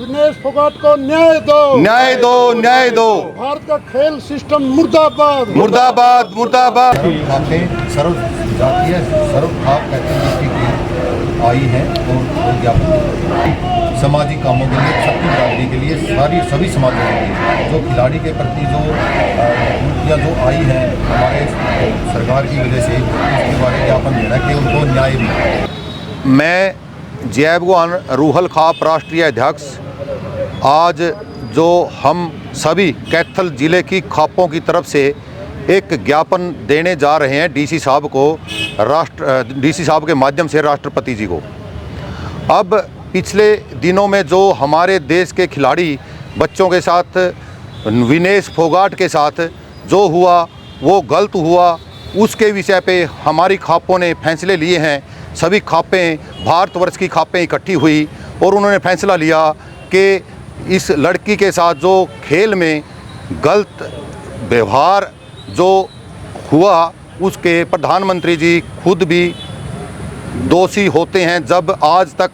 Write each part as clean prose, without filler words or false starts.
विनेश फोगाट को न्याय दो, न्याय दो, न्याय दो। भारत का खेल सिस्टम मुर्दाबाद, मुर्दाबाद, मुर्दाबाद। खापें सर्व जातीय सर्व खाप कैटेगरी की आई हैं और ज्ञापन सामाजिक कामों के लिए सबकी बराबरी के लिए सभी समाजों के लिए जो खिलाड़ी के प्रति जो या जो आई है हमारे सरकार की वजह से उसके बारे में ज्ञापन देना कि उनको न्याय मिले। मैं जैबगवान रूहल खाप राष्ट्रीय अध्यक्ष आज जो हम सभी कैथल ज़िले की खापों की तरफ से एक ज्ञापन देने जा रहे हैं डीसी साहब को, डीसी साहब के माध्यम से राष्ट्रपति जी को। अब पिछले दिनों में जो हमारे देश के खिलाड़ी बच्चों के साथ विनेश फोगाट के साथ जो हुआ वो गलत हुआ, उसके विषय पे हमारी खापों ने फैसले लिए हैं। सभी खापें, भारतवर्ष की खापें इकट्ठी हुई और उन्होंने फैसला लिया कि इस लड़की के साथ जो खेल में गलत व्यवहार जो हुआ उसके प्रधानमंत्री जी खुद भी दोषी होते हैं, जब आज तक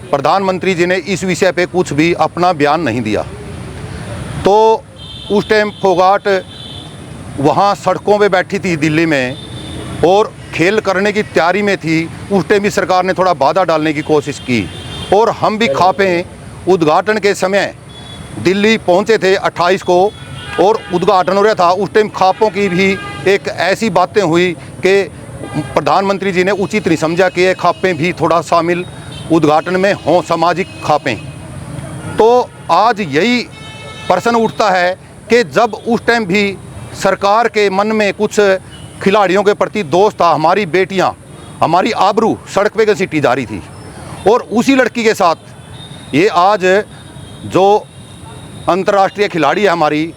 प्रधानमंत्री जी ने इस विषय पे कुछ भी अपना बयान नहीं दिया। तो उस टाइम फोगाट वहाँ सड़कों पे बैठी थी दिल्ली में और खेल करने की तैयारी में थी। उस टाइम भी सरकार ने थोड़ा बाधा डालने की कोशिश की और हम भी खापें उद्घाटन के समय दिल्ली पहुंचे थे 28 को और उद्घाटन हो रहा था। उस टाइम खापों की भी एक ऐसी बातें हुई कि प्रधानमंत्री जी ने उचित नहीं समझा कि ये खापें भी थोड़ा शामिल उद्घाटन में हों, सामाजिक खापें। तो आज यही प्रश्न उठता है कि जब उस टाइम भी सरकार के मन में कुछ खिलाड़ियों के प्रति दोष था, हमारी बेटियां, हमारी आबरू सड़क पे घसीटी जा रही थी और उसी लड़की के साथ ये आज जो अंतर्राष्ट्रीय खिलाड़ी है हमारी,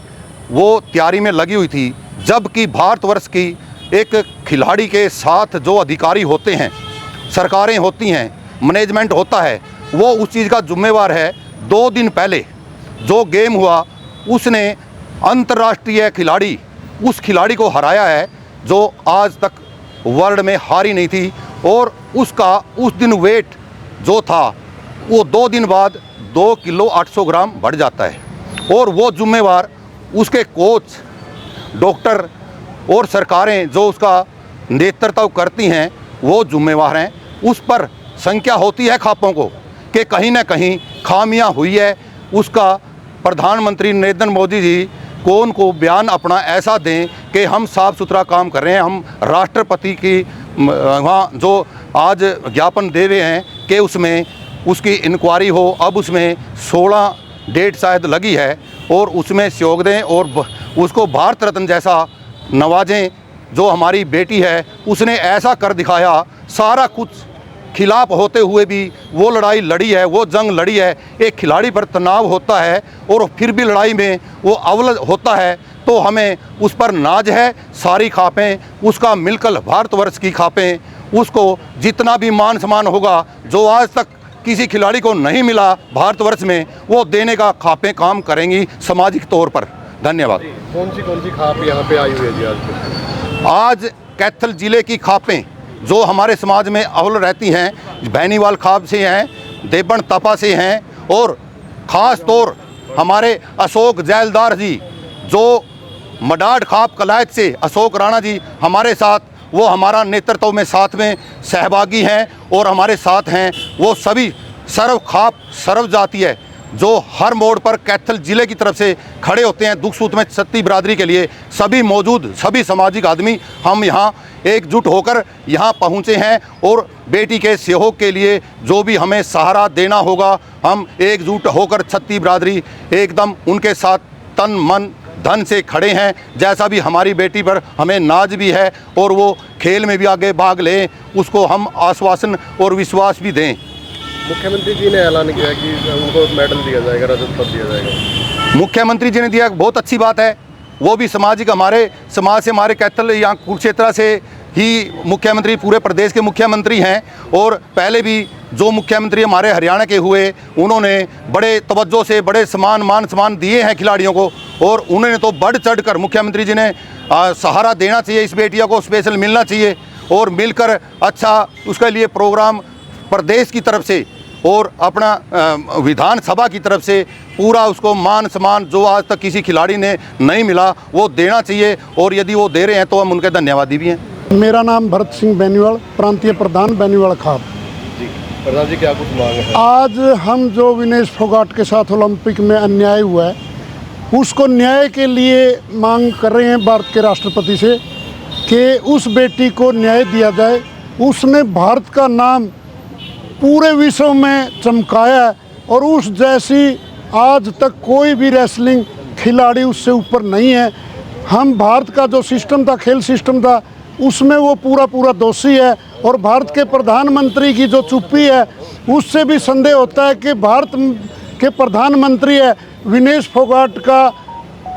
वो तैयारी में लगी हुई थी। जबकि भारतवर्ष की एक खिलाड़ी के साथ जो अधिकारी होते हैं, सरकारें होती हैं, मैनेजमेंट होता है, वो उस चीज़ का जिम्मेवार है। 2 दिन पहले जो गेम हुआ उसने अंतर्राष्ट्रीय खिलाड़ी, उस खिलाड़ी को हराया है जो आज तक वर्ल्ड में हारी नहीं थी और उसका उस दिन वेट जो था वो 2 दिन बाद 2 किलो 800 ग्राम बढ़ जाता है और वो जिम्मेवार उसके कोच, डॉक्टर और सरकारें जो उसका नेतृत्व करती हैं वो जिम्मेवार हैं। उस पर संख्या होती है खापों को कि कहीं ना कहीं खामियां हुई है। उसका प्रधानमंत्री नरेंद्र मोदी जी कौन को बयान अपना ऐसा दें कि हम साफ़ सुथरा काम कर रहे हैं। हम राष्ट्रपति की वहाँ जो आज ज्ञापन दे रहे हैं कि उसमें उसकी इंक्वायरी हो। अब उसमें 16 डेट शायद लगी है और उसमें सहयोग दें और उसको भारत रत्न जैसा नवाजें। जो हमारी बेटी है उसने ऐसा कर दिखाया, सारा कुछ खिलाफ होते हुए भी वो लड़ाई लड़ी है, वो जंग लड़ी है। एक खिलाड़ी पर तनाव होता है और फिर भी लड़ाई में वो अव्वल होता है तो हमें उस पर नाज है। सारी खापें उसका मिलकर भारतवर्ष की खापें, उसको जितना भी मान सम्मान होगा जो आज तक किसी खिलाड़ी को नहीं मिला भारतवर्ष में, वो देने का खापें काम करेंगी सामाजिक तौर पर। धन्यवाद। कौन सी खाप यहाँ पे आई हुई है जी? आज कैथल ज़िले की खापें जो हमारे समाज में अव्वल रहती हैं, भैनीवाल खाप से हैं, देवबन तपा से हैं और ख़ास तौर हमारे अशोक जैलदार जी जो मडाड खाप कलायत से अशोक राणा जी हमारे साथ, वो हमारा नेतृत्व में साथ में सहभागी हैं और हमारे साथ हैं। वो सभी सर्व खाप सर्व जातीय जो हर मोड़ पर कैथल ज़िले की तरफ से खड़े होते हैं दुख सुख में छत्ती बिरादरी के लिए। सभी मौजूद सभी सामाजिक आदमी हम यहाँ एकजुट होकर यहाँ पहुँचे हैं और बेटी के सहयोग के लिए जो भी हमें सहारा देना होगा, हम एकजुट होकर छत्ती बिरादरी एकदम उनके साथ तन मन धन से खड़े हैं। जैसा भी हमारी बेटी पर हमें नाज भी है और वो खेल में भी आगे भाग लें, उसको हम आश्वासन और विश्वास भी दें। मुख्यमंत्री जी ने ऐलान किया कि उनको मेडल दिया जाएगा, रजत पदक दिया जाएगा। मुख्यमंत्री जी ने दिया, बहुत अच्छी बात है। वो भी सामाजिक, हमारे समाज से, हमारे कैथल यहाँ कुरुक्षेत्र से ही मुख्यमंत्री, पूरे प्रदेश के मुख्यमंत्री हैं और पहले भी जो मुख्यमंत्री हमारे हरियाणा के हुए उन्होंने बड़े तवज्जो से बड़े मान सम्मान दिए हैं खिलाड़ियों को और उन्होंने तो बढ़ चढ़ कर मुख्यमंत्री जी ने सहारा देना चाहिए, इस बेटियों को स्पेशल मिलना चाहिए और मिलकर अच्छा उसके लिए प्रोग्राम प्रदेश की तरफ से और अपना विधानसभा की तरफ से पूरा उसको मान सम्मान जो आज तक किसी खिलाड़ी ने नहीं मिला वो देना चाहिए, और यदि वो दे रहे हैं तो हम उनके धन्यवादी भी हैं। मेरा नाम भरत सिंह बेनीवाल, प्रांतीय प्रधान बेनीवाल खाप। जी प्रधान जी, क्या कुछ मांग है? आज हम जो विनेश फोगाट के साथ ओलंपिक में अन्याय हुआ है उसको न्याय के लिए मांग कर रहे हैं भारत के राष्ट्रपति से कि उस बेटी को न्याय दिया जाए। उसने भारत का नाम पूरे विश्व में चमकाया है और उस जैसी आज तक कोई भी रेसलिंग खिलाड़ी उससे ऊपर नहीं है। हम भारत का जो सिस्टम था, खेल सिस्टम था, उसमें वो पूरा दोषी है। और भारत के प्रधानमंत्री की जो चुप्पी है उससे भी संदेह होता है कि भारत के प्रधानमंत्री है विनेश फोगाट का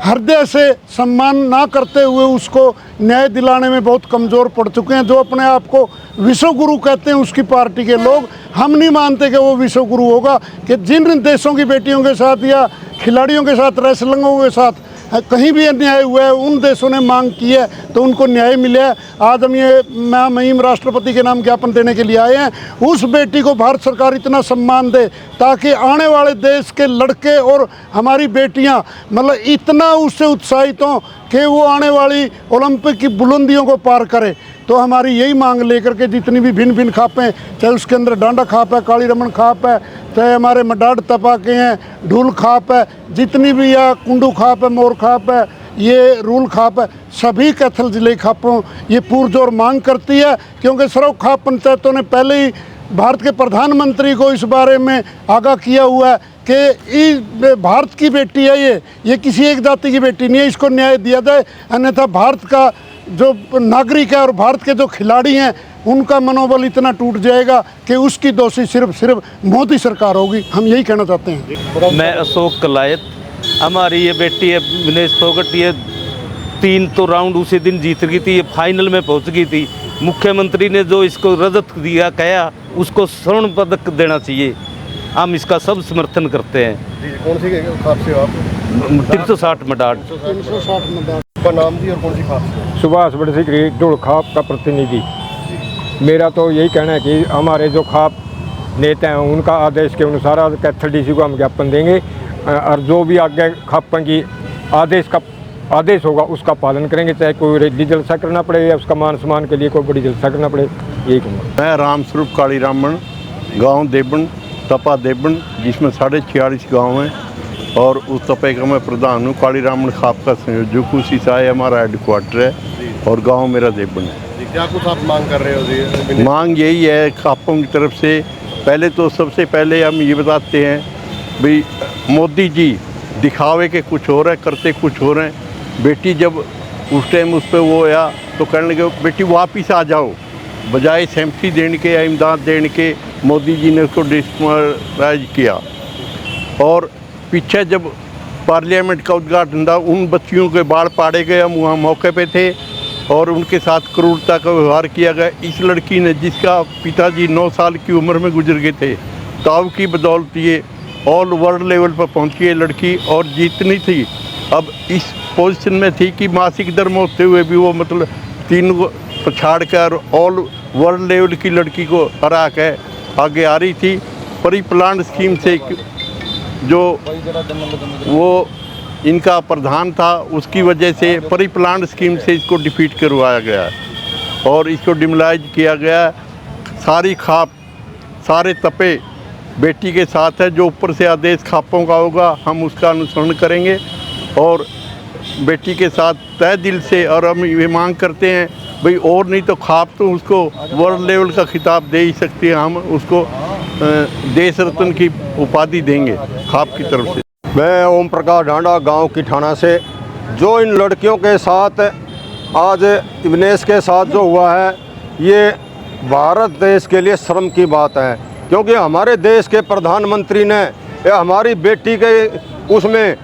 हृदय से सम्मान ना करते हुए उसको न्याय दिलाने में बहुत कमज़ोर पड़ चुके हैं। जो अपने आप को विश्व गुरु कहते हैं उसकी पार्टी के लोग, हम नहीं मानते कि वो विश्व गुरु होगा। कि जिन देशों की बेटियों के साथ या खिलाड़ियों के साथ, रेसलिंगों के साथ कहीं भी अन्याय हुआ है, उन देशों ने मांग की है तो उनको न्याय मिला है। आज हम ये मुहिम राष्ट्रपति के नाम ज्ञापन देने के लिए आए हैं। उस बेटी को भारत सरकार इतना सम्मान दे ताकि आने वाले देश के लड़के और हमारी बेटियां मतलब इतना उससे उत्साहित हों कि वो आने वाली ओलंपिक की बुलंदियों को पार करे। तो हमारी यही मांग लेकर के जितनी भी भिन्न भिन्न खापें, चाहे उसके अंदर डांडा खाप है, काली रमन खाप है, चाहे हमारे मडाड तपाके हैं, ढूल खाप है, जितनी भी या कुंडू खाप है, मोर खाप है, ये रूल खाप है, सभी कैथल जिले खापों ये पुरजोर मांग करती है। क्योंकि सरव खाप पंचायतों ने पहले ही भारत के प्रधानमंत्री को इस बारे में आगाह किया हुआ है कि भारत की बेटी है, ये किसी एक जाति की बेटी नहीं है, इसको न्याय दिया जाए। अन्यथा भारत का जो नागरिक है और भारत के जो खिलाड़ी हैं उनका मनोबल इतना टूट जाएगा कि उसकी दोषी सिर्फ मोदी सरकार होगी। हम यही कहना चाहते हैं। मैं अशोक कलायत, हमारी ये बेटी है विनेश फोगाट, ये 3 तो राउंड उसी दिन जीत गई थी, ये फाइनल में पहुंच गई थी। मुख्यमंत्री ने जो इसको रजत दिया कहा उसको स्वर्ण पदक देना चाहिए। हम इसका सब समर्थन करते हैं। जी कौन सी खाप से हो आप? 360 मडाड। 360 मडाड। आपका नाम जी और कौन सी खाप से? सुभाष बड़सिकरी ढूल खाप का प्रतिनिधि। मेरा तो यही कहना है कि हमारे जो खाप नेता हैं उनका आदेश के अनुसार आज कैथल डीसी को हम ज्ञापन देंगे और जो भी आगे खापन की आदेश होगा उसका पालन करेंगे, चाहे कोई रैली जलसा करना पड़े या उसका मान सम्मान के लिए कोई बड़ी जलसा करना पड़े। यही कहूँगा। मैं रामस्वरूप काली रामन, गाँव देबन, तपा देबन, जिसमें 46 गाँव हैं और उस तपे का मैं प्रधान हूँ। काली रामन खाप का संयोजक हूँ। सिसाई हमारा हेडक्वार्टर है और गांव मेरा देबन है। क्या कुछ आप मांग कर रहे हो जी? मांग यही है खापों की तरफ से। पहले तो सबसे पहले हम ये बताते हैं भाई मोदी जी दिखावे के कुछ हो रहे हैं, करते कुछ हो रहे हैं। बेटी जब उस टाइम उस पर वो आया तो कहने लगे बेटी वापिस आ जाओ, बजाय सैम्पटी देने के या इमदाद देने के मोदी जी ने उसको डिस्मराइज किया। और पीछे जब पार्लियामेंट का उद्घाटन था उन बच्चियों के बाढ़ पाड़े गए, हम वहाँ मौके पे थे और उनके साथ क्रूरता का व्यवहार किया गया। इस लड़की ने जिसका पिताजी 9 साल की उम्र में गुजर गए थे, ताव की बदौलत ये ऑल वर्ल्ड लेवल पर पहुंची है लड़की और जीतनी थी। अब इस पोजीशन में थी कि मासिक दर में होते हुए भी वो मतलब 3 को पछाड़ कर ऑल वर्ल्ड लेवल की लड़की को हरा के आगे आ रही थी। परी प्लान स्कीम से जो वो इनका प्रधान था उसकी वजह से परी प्लान स्कीम से इसको डिफीट करवाया गया और इसको डिमोलाइज किया गया। सारी खाप, सारे तपे बेटी के साथ है। जो ऊपर से आदेश खापों का होगा हम उसका अनुसरण करेंगे और बेटी के साथ तहे दिल से। और हम ये मांग करते हैं भाई और नहीं तो खाप तो उसको वर्ल्ड लेवल का खिताब दे ही सकती है। हम उसको देश रत्न की उपाधि देंगे खाप की तरफ से। मैं ओम प्रकाश ढांडा गांव की ठाणा से। जो इन लड़कियों के साथ आज विनेश के साथ जो हुआ है ये भारत देश के लिए शर्म की बात है, क्योंकि हमारे देश के प्रधानमंत्री ने हमारी बेटी के उसमें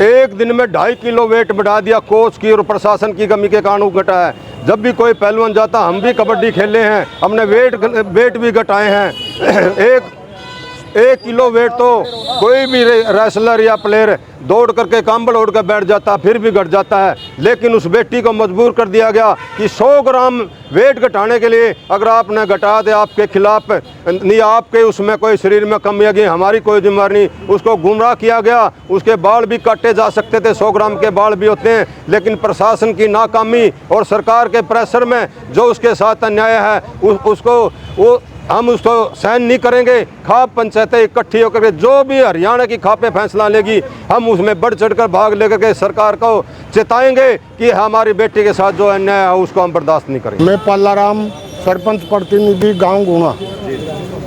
एक दिन में 2.5 किलो वेट बढ़ा दिया। कोच की और प्रशासन की कमी के कारण घटा है। जब भी कोई पहलवान जाता, हम भी कबड्डी खेले हैं, हमने वेट भी घटाए हैं। 1 किलो वेट तो कोई भी रेसलर या प्लेयर दौड़ करके कंबल ओढ़ कर बैठ जाता फिर भी घट जाता है, लेकिन उस बेटी को मजबूर कर दिया गया कि 100 ग्राम वेट घटाने के लिए अगर आपने घटा दे आपके खिलाफ नहीं, आपके उसमें कोई शरीर में कमी आ गई, हमारी कोई जिम्मेदारी नहीं। उसको गुमराह किया गया, उसके बाल भी काटे जा सकते थे, 100 ग्राम के बाल भी होते हैं, लेकिन प्रशासन की नाकामी और सरकार के प्रेशर में जो उसके साथ अन्याय है हम उसको सहन नहीं करेंगे। खाप पंचायतें इकट्ठी होकर के जो भी हरियाणा की खापें फैसला लेगी हम उसमें बढ़ चढ़कर भाग लेकर के सरकार को चेताएंगे कि हमारी बेटी के साथ जो अन्याय है उसको हम बर्दाश्त नहीं करेंगे। मैं पालाराम, सरपंच प्रतिनिधि गांव गुणा।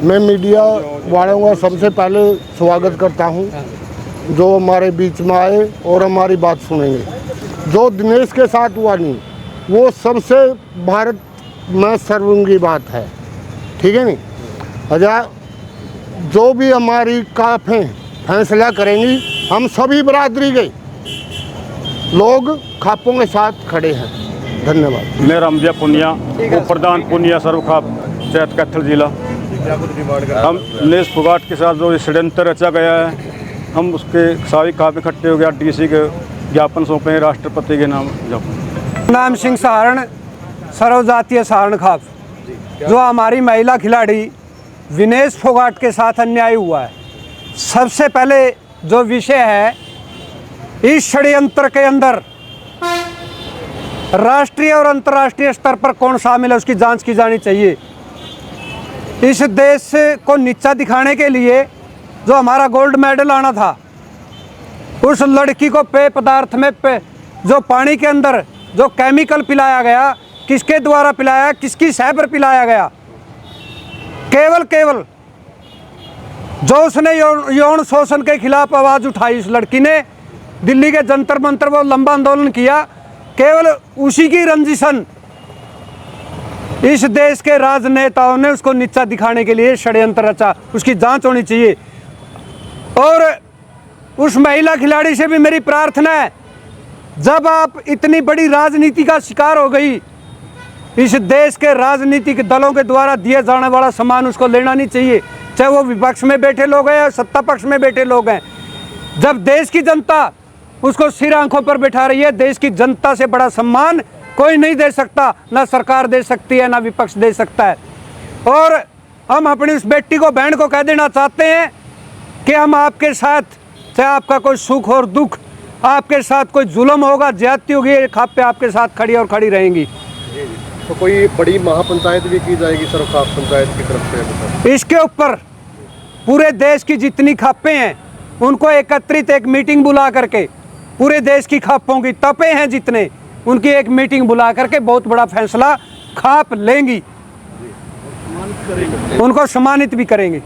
मैं मीडिया वालों का सबसे पहले स्वागत करता हूं जो हमारे बीच में आए और हमारी बात सुनेंगे। जो दिनेश के साथ हुआ नहीं वो सबसे भारत में सर्वंगी बात है, ठीक है नहीं। अच्छा, जो भी हमारी काफें फैसला करेंगी हम सभी बरादरी के लोग खापों के साथ खड़े हैं। धन्यवाद। मैं रामजिया पुनिया, उप प्रधान पुनिया सर्व खाप पंचायत कैथल जिला। हम दिनेश फोगाट के साथ जो षड्यंत्र रचा गया है हम उसके सारी खाप इकट्ठे हो गया, डीसी के ज्ञापन सौंपे हैं, राष्ट्रपति के नाम ज्ञापन। नाम सिंह सहारण, सर्वजातीय सहारण खाप। जो हमारी महिला खिलाड़ी विनेश फोगाट के साथ अन्याय हुआ है, सबसे पहले जो विषय है इस षड्यंत्र के अंदर राष्ट्रीय और अंतर्राष्ट्रीय स्तर पर कौन शामिल है उसकी जांच की जानी चाहिए। इस देश को नीचा दिखाने के लिए जो हमारा गोल्ड मेडल आना था उस लड़की को पेय पदार्थ में जो पानी के अंदर जो केमिकल पिलाया गया, किसके द्वारा पिलाया, किसकी सह पर पिलाया गया। केवल जो उसने यौन शोषण के खिलाफ आवाज़ उठाई, इस लड़की ने दिल्ली के जंतर मंतर वो लंबा आंदोलन किया, केवल उसी की रंजिशन इस देश के राजनेताओं ने उसको नीचा दिखाने के लिए षड्यंत्र रचा, उसकी जांच होनी चाहिए। और उस महिला खिलाड़ी से भी मेरी प्रार्थना है, जब आप इतनी बड़ी राजनीति का शिकार हो गई, इस देश के राजनीतिक दलों के द्वारा दिए जाने वाला सम्मान उसको लेना नहीं चाहिए, चाहे वो विपक्ष में बैठे लोग हैं या सत्ता पक्ष में बैठे लोग हैं। जब देश की जनता उसको सिर आंखों पर बैठा रही है, देश की जनता से बड़ा सम्मान कोई नहीं दे सकता, ना सरकार दे सकती है ना विपक्ष दे सकता है। और हम अपनी उस बेटी को, बहन को कह देना चाहते हैं कि हम आपके साथ, चाहे आपका कोई सुख और दुख, आपके साथ कोई जुल्म होगा, ज्यादती होगी, खाप पे आपके साथ खड़ी और खड़ी रहेंगी। तो कोई बड़ी महापंचायत भी की जाएगी सर खाप पंचायत की तरफ से? इसके ऊपर पूरे देश की जितनी खापें हैं उनको एकत्रित एक मीटिंग बुला करके, पूरे देश की खापों की तपें हैं जितने, उनकी एक मीटिंग बुला करके बहुत बड़ा फैसला खाप लेंगी, उनको सम्मानित भी करेंगे।